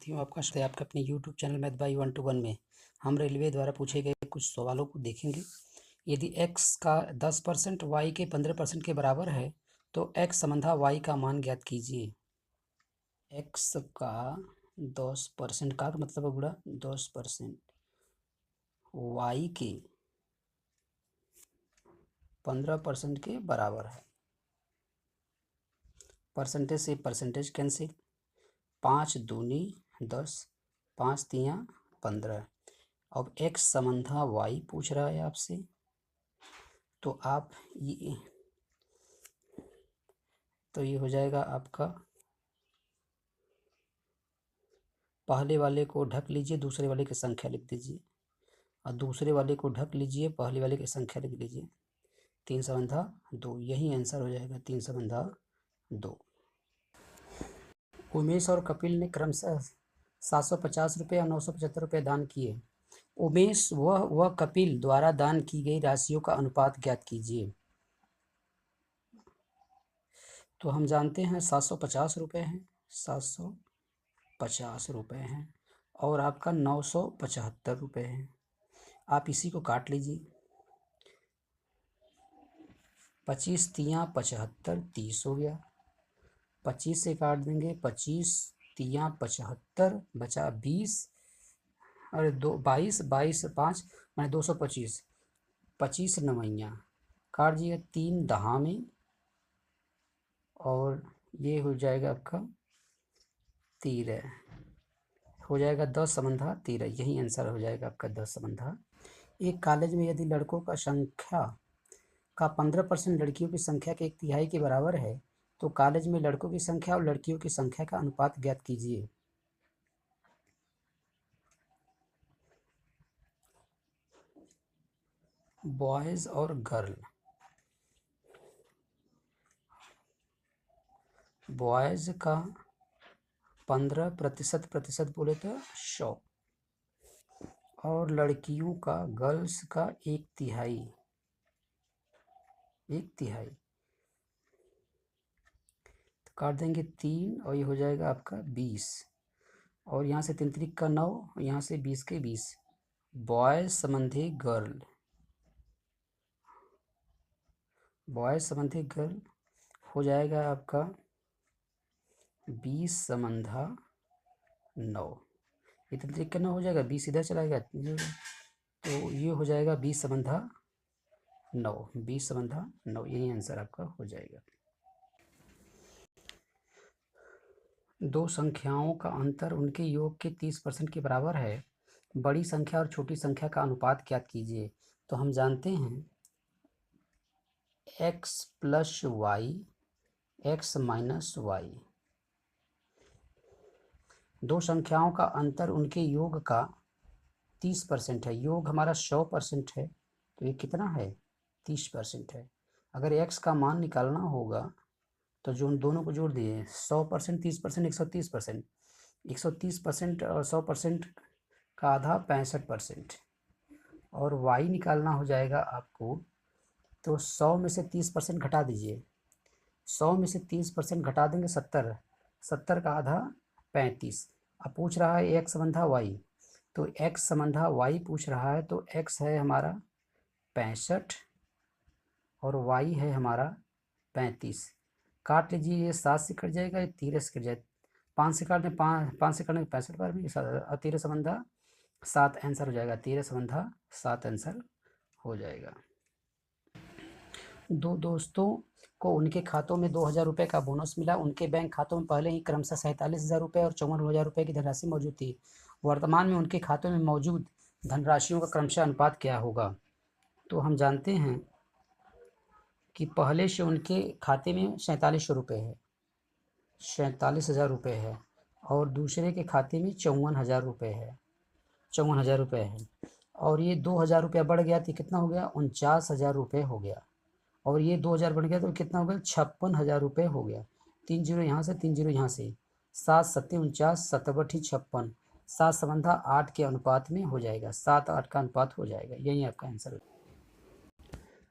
साथियों, आपका स्वागत है आपके अपने YouTube चैनल मैथ बाई 121 में। हम रेलवे द्वारा पूछे गए कुछ सवालों को देखेंगे। यदि x का 10% y के 15% के बराबर है तो x समन्वय y का मान ज्ञात कीजिए। x का 10% का मतलब गुणा 10% y के 15% के बराबर है। परसेंटेज से परसेंटेज कैंसिल, 5 दूनी 10, 5 तियाँ 15। अब x समन्वय y पूछ रहा है आपसे, तो आप ये हो जाएगा आपका, पहले वाले को ढक लीजिए, दूसरे वाले की संख्या लिख दीजिए, और दूसरे वाले को ढक लीजिए, पहले वाले की संख्या लिख लीजिए। 3 समन्वय 2, यही आंसर हो जाएगा। 3 समन्वय 2। उमेश और कपिल ने क्रमशः 750 रुपये और 975 रुपये दान किए। उमेश व कपिल द्वारा दान की गई राशियों का अनुपात ज्ञात कीजिए। तो हम जानते हैं 750 रुपये हैं, 750 रुपये हैं, और आपका 975 रुपये हैं। आप इसी को काट लीजिए, 25 तियाँ 75, 30 हो गया। 25 से काट देंगे, 25 तियाँ 75, बचा 20, और 22, 22 5 मैंने 225, 25 नवैया काट दिए 3 दहा में, और ये हो जाएगा आपका 13, हो जाएगा 10 समन्वय 13। यही आंसर हो जाएगा आपका 10 समन्वय। एक कॉलेज में यदि लड़कों का संख्या का 15% लड़कियों की संख्या के 1/3 के बराबर है तो कॉलेज में लड़कों की संख्या और लड़कियों की संख्या का अनुपात ज्ञात कीजिए। बॉयज और गर्ल, बॉयज का 15% बोले तो 100, और लड़कियों का, गर्ल्स का 1/3, 1/3 तो काट देंगे 3, और ये हो जाएगा आपका 20, और यहाँ से 3 3 का 9, यहाँ से 20 के 20। बॉयज संबंधी गर्ल, बॉयज संबंधी गर्ल हो जाएगा आपका 20 समन्वय 9। ये 3 3 का 9 हो जाएगा, 20 इधर चलाएगा, तो ये हो जाएगा 20 समन्वय 9, 20 समन्वय 9। यही आंसर आपका हो जाएगा। दो संख्याओं का अंतर उनके योग के 30% के बराबर है। बड़ी संख्या और छोटी संख्या का अनुपात ज्ञात कीजिए। तो हम जानते हैं x + y, x - y। दो संख्याओं का अंतर उनके योग का 30% है। योग हमारा 100% है, तो ये कितना है? 30% है। अगर x का मान निकालना होगा तो जो उन दोनों को जोड़ दिए, 100%, 30%, 130%। 130% और 100% का आधा 65%, और y निकालना हो जाएगा आपको, तो 100 में से 30% घटा दीजिए। 100 में से 30% घटा देंगे 70, 70 का आधा 35। अब पूछ रहा है x समन्वय y, तो x समन्वय y पूछ रहा है, तो x है हमारा 65 और y है हमारा 35। काट लीजिए, ये 7 से कट जाएगा, ये 13 से कट जाएगा, 5 से काट दें, 5 से काटने 65 बार भी, 13 समन्वय 7 आंसर हो जाएगा। 13 समन्वय 7 आंसर हो जाएगा। दो दोस्तों को उनके खातों में 2000 रुपये का बोनस मिला। उनके बैंक खातों में पहले ही क्रमशः 47,000 रुपये और 54,000 रुपये की धनराशि मौजूद थी। वर्तमान में उनके खातों में मौजूद धनराशियों का क्रमशः अनुपात क्या होगा? तो हम जानते हैं कि पहले से उनके खाते में 4700 रुपये है, 47,000 रुपये है, और दूसरे के खाते में 54,000 रुपये है, 54,000 रुपये है, और ये 2,000 रुपया बढ़ गया तो कितना हो गया? 49,000 रुपये हो गया, और ये 2,000 बढ़ गया तो कितना हो गया? 56,000 रुपये हो गया। 3 जीरो यहाँ से, 3 जीरो यहाँ से, 7 सत्ते 49, 7 बटी 56, 7 समन्वय 8 के अनुपात में हो जाएगा। 7 8 का अनुपात हो जाएगा। यही आपका आंसर है।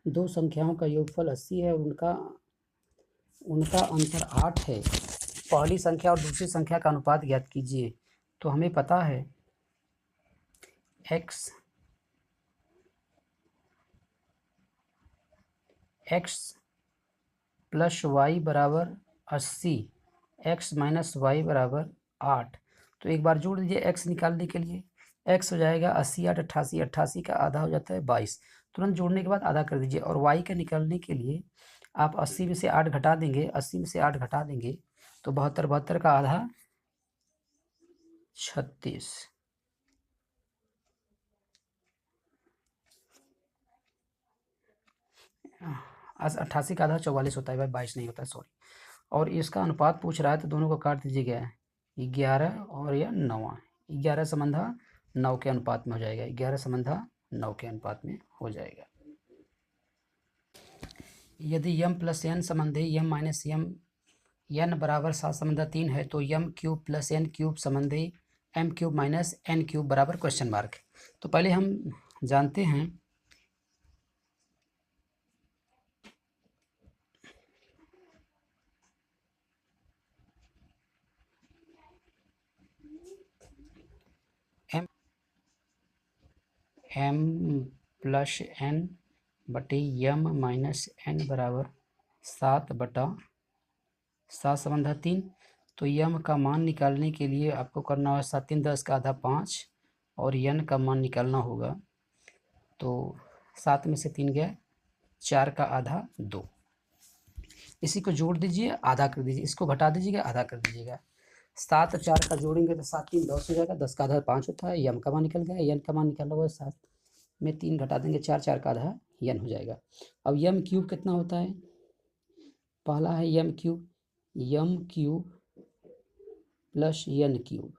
दो संख्याओं का योगफल 80 है, उनका अंतर 8 है। पहली संख्या और दूसरी संख्या का अनुपात ज्ञात कीजिए। तो हमें पता है x प्लस वाई बराबर 80, x माइनस वाई बराबर 8। तो एक बार जोड़ दीजिए x निकालने के लिए। x हो जाएगा 80 8 88, 88 का आधा हो जाता है 22। तुरंत जोड़ने के बाद आधा कर दीजिए। और y का निकालने के लिए आप 80 में से 8 घटा देंगे, 80 में से 8 घटा देंगे तो 72, 72 का आधा 36। आज 88 का आधा 44 होता है भाई, 22 नहीं होता है, सॉरी। और इसका अनुपात पूछ रहा है तो दोनों को काट दीजिएगा, 11 और यह 9, 11 संबंधा 9 के अनुपात में हो जाएगा, 11 संबंधा 9 के अनुपात में हो जाएगा। यदि m प्लस n संबंधी m माइनस m n बराबर 7 संबंधा 3 है तो m cube plus n cube संबंधी m cube minus n cube बराबर क्वेश्चन मार्क। तो पहले हम जानते हैं m प्लस n बटे m माइनस n बराबर 7/7 संबंधा 3। तो m का मान निकालने के लिए आपको करना होगा 7 3 10 का आधा 5 और n का मान निकालना होगा। तो 7 में से 3 गया, 4 का आधा 2। इसी को जोड़ दीजिए, आधा कर दीजिए, इसको घटा दीजिएगा, आधा कर दीजिएगा। 7 और 4 का जोड़ेंगे तो 7 3 10 हो जाएगा, 10 का आधा 5 होता है। m का मान निकल गया, n का मान निकाला हुआ 7 में 3 घटा देंगे, 4 4 का आधा n हो जाएगा। अब m क्यूब कितना होता है? पहला है m cube plus n cube,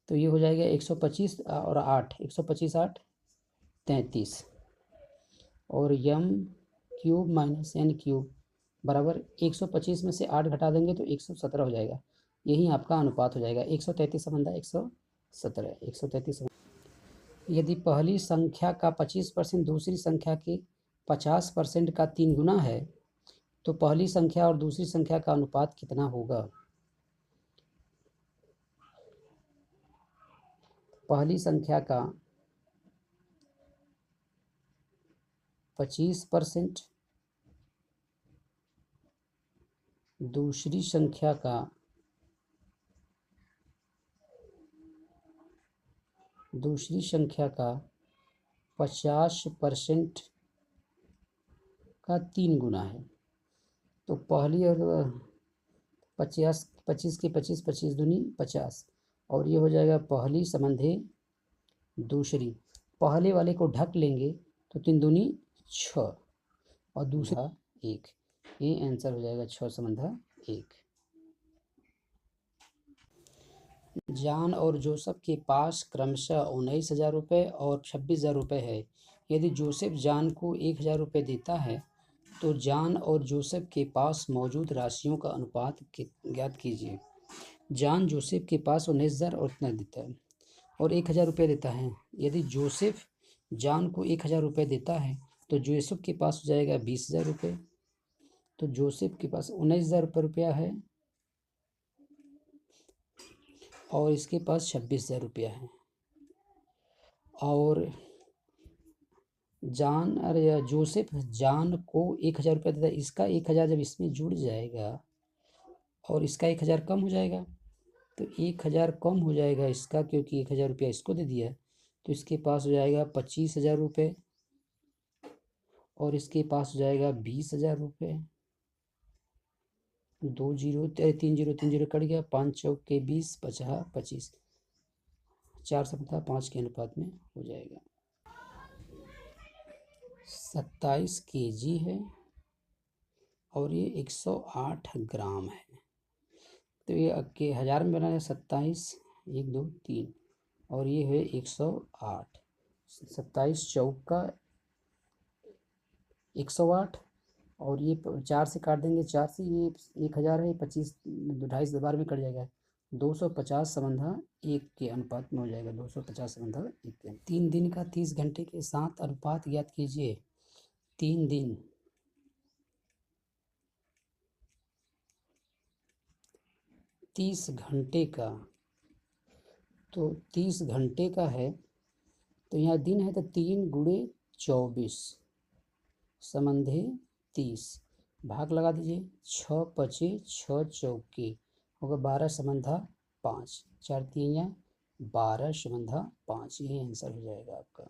तो ये हो जाएगा 125 और 8, 125 8 33 और m cube minus n cube बराबर 125 में से 8 घटा देंगे तो 117 हो जाएगा। यही आपका अनुपात हो जाएगा, 133 संबंधा 117, 133। यदि पहली संख्या का 25% दूसरी संख्या के 50% का 3 गुना है तो पहली संख्या और दूसरी संख्या का अनुपात कितना होगा? पहली संख्या का 25%, दूसरी संख्या का 50% का 3 गुना है। तो पहली और 50, 25 की 25, 25 दूनी 50 और ये हो जाएगा पहली संबंधे दूसरी। पहले वाले को ढक लेंगे तो 3 दूनी 6 और दूसरा 1। ये आंसर हो जाएगा 6 संबंधा 1। जॉन और जोसेफ के पास क्रमशः 19,000 रुपये और 26,000 रुपये है। यदि जोसेफ जॉन को 1,000 रुपये देता है तो जॉन और जोसेफ के पास मौजूद राशियों का अनुपात ज्ञात कीजिए। जॉन जोसेफ के पास 19,000 और इतना देता है और 1,000 रुपये देता है। यदि जोसेफ जॉन को 1,000 रुपये देता है तो जोसेफ के पास हो जाएगा 20,000 रुपये। तो जोसेफ के पास 19,000 रुपया है और इसके पास 26,000 रुपया है। और जॉन अरे जोसेफ जॉन को 1,000 रुपया देता है, इसका 1,000 जब इसमें जुड़ जाएगा और इसका 1,000 कम हो जाएगा तो 1,000 कम हो जाएगा इसका, क्योंकि 1,000 रुपया इसको दे दिया तो इसके पास हो जाएगा 25,000 रुपये और इसके पास हो जाएगा 20,000 रुपये। 2 जीरो 3 जीरो 3 जीरो कट गया, 5 चौके 20 50 25, 4 संख्या 5 के अनुपात में हो जाएगा। 27 kg है और ये 108 ग्राम है। तो ये के 1000 में बना है 27 1 2 3 और ये है 108। 27 चौका 108 और ये 4 से काट देंगे, 4 से ये 1,000 है, 25 2.5 बार में कट जाएगा, 250 संबंधा 1 के अनुपात में हो जाएगा, 250 संबंधा 1 के। 3 दिन का 30 घंटे के साथ अनुपात ज्ञात कीजिए। 3 दिन 30 घंटे का तो 30 घंटे का है, तो यहाँ दिन है तो 3 गुणे 24 समंधे 30, भाग लगा दीजिए, 6 पचे 6 चौके होगा 12 समंधा 5, 4 3 12 समंधा 5, यही आंसर हो जाएगा आपका।